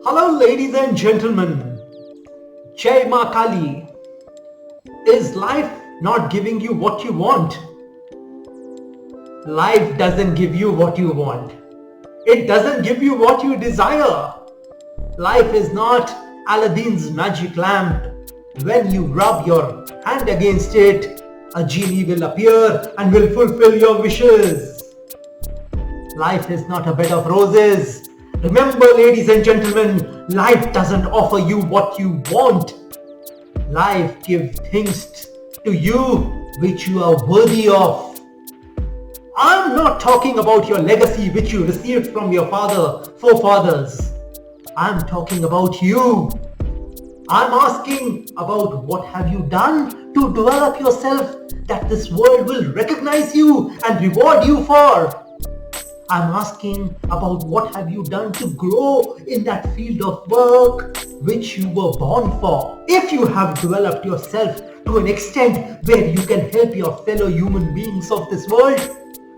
Hello, ladies and gentlemen. Jai Ma Kali. Is life not giving you what you want? Life doesn't give you what you want. It doesn't give you what you desire. Life is not Aladdin's magic lamp. When you rub your hand against it, a genie will appear and will fulfill your wishes. Life is not a bed of roses. Remember, ladies and gentlemen, life doesn't offer you what you want. Life gives things to you which you are worthy of. I'm not talking about your legacy which you received from your forefathers. I'm talking about you. I'm asking about what have you done to develop yourself that this world will recognize you and reward you for. I'm asking about what have you done to grow in that field of work which you were born for. If you have developed yourself to an extent where you can help your fellow human beings of this world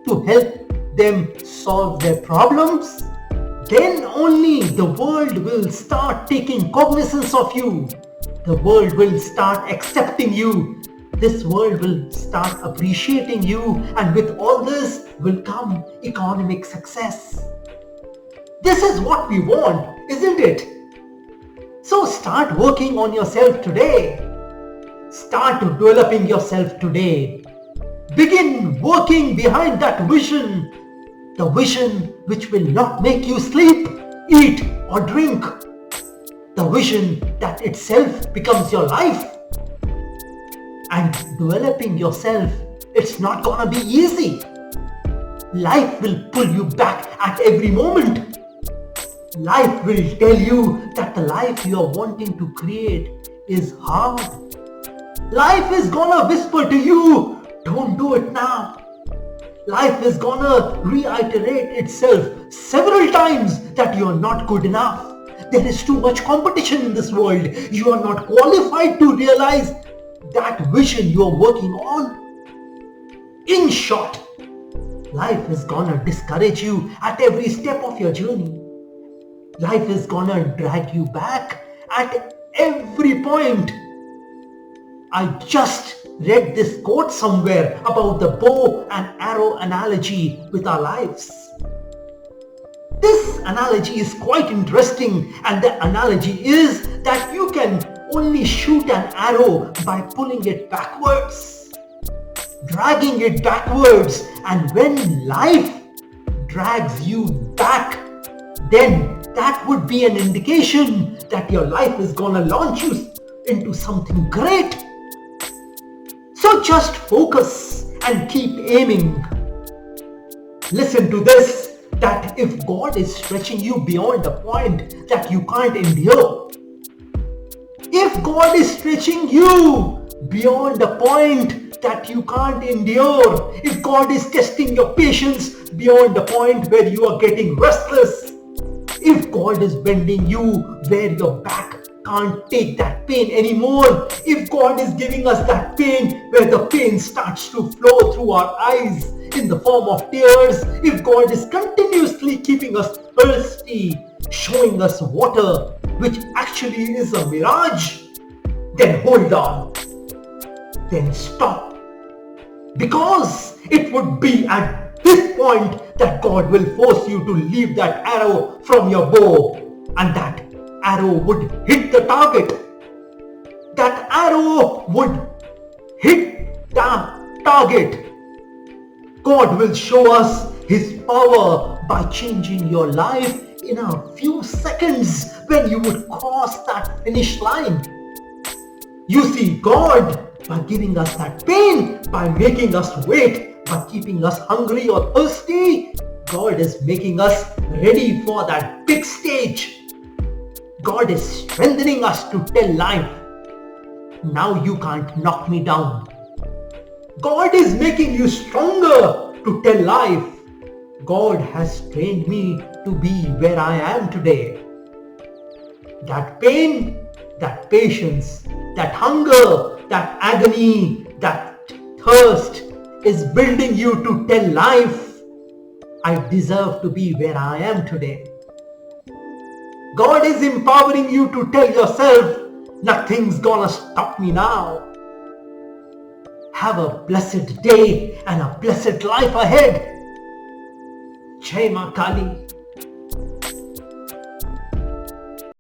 to help them solve their problems, then only the world will start taking cognizance of you. The world will start accepting you. This world will start appreciating you, and with all this will come economic success. This is what we want, isn't it? So start working on yourself today. Start developing yourself today. Begin working behind that vision. The vision which will not make you sleep, eat or drink. The vision that itself becomes your life. And developing yourself, it's not gonna be easy. Life will pull you back at every moment. Life will tell you that the life you are wanting to create is hard. Life is gonna whisper to you, don't do it now. Life is gonna reiterate itself several times that you are not good enough. There is too much competition in this world. You are not qualified to realize that vision you are working on. In short, life is gonna discourage you at every step of your journey. Life is gonna drag you back at every point. I just read this quote somewhere about the bow and arrow analogy with our lives. This analogy is quite interesting, and the analogy is that you can only shoot an arrow by pulling it backwards, dragging it backwards, and when life drags you back, then that would be an indication that your life is gonna launch you into something great. So just focus and keep aiming. Listen to this, that if God is stretching you beyond a point that you can't endure, if God is stretching you beyond a point that you can't endure, if God is testing your patience beyond a point where you are getting restless, if God is bending you where your back can't take that pain anymore, if God is giving us that pain where the pain starts to flow through our eyes in the form of tears, if God is continuously keeping us thirsty, showing us water which actually is a mirage, then hold on, then stop. Because it would be at this point that God will force you to leave that arrow from your bow, and that arrow would hit the target. That arrow would hit the target. God will show us His power by changing your life in a few seconds when you would cross that finish line. You see, God, by giving us that pain, by making us wait, by keeping us hungry or thirsty, God is making us ready for that big stage. God is strengthening us to tell life, now you can't knock me down. God is making you stronger to tell life, God has trained me to be where I am today. That pain, that patience, that hunger, that agony, that thirst is building you to tell life, I deserve to be where I am today. God is empowering you to tell yourself, nothing's gonna stop me now. Have a blessed day and a blessed life ahead. Jai Ma Kali.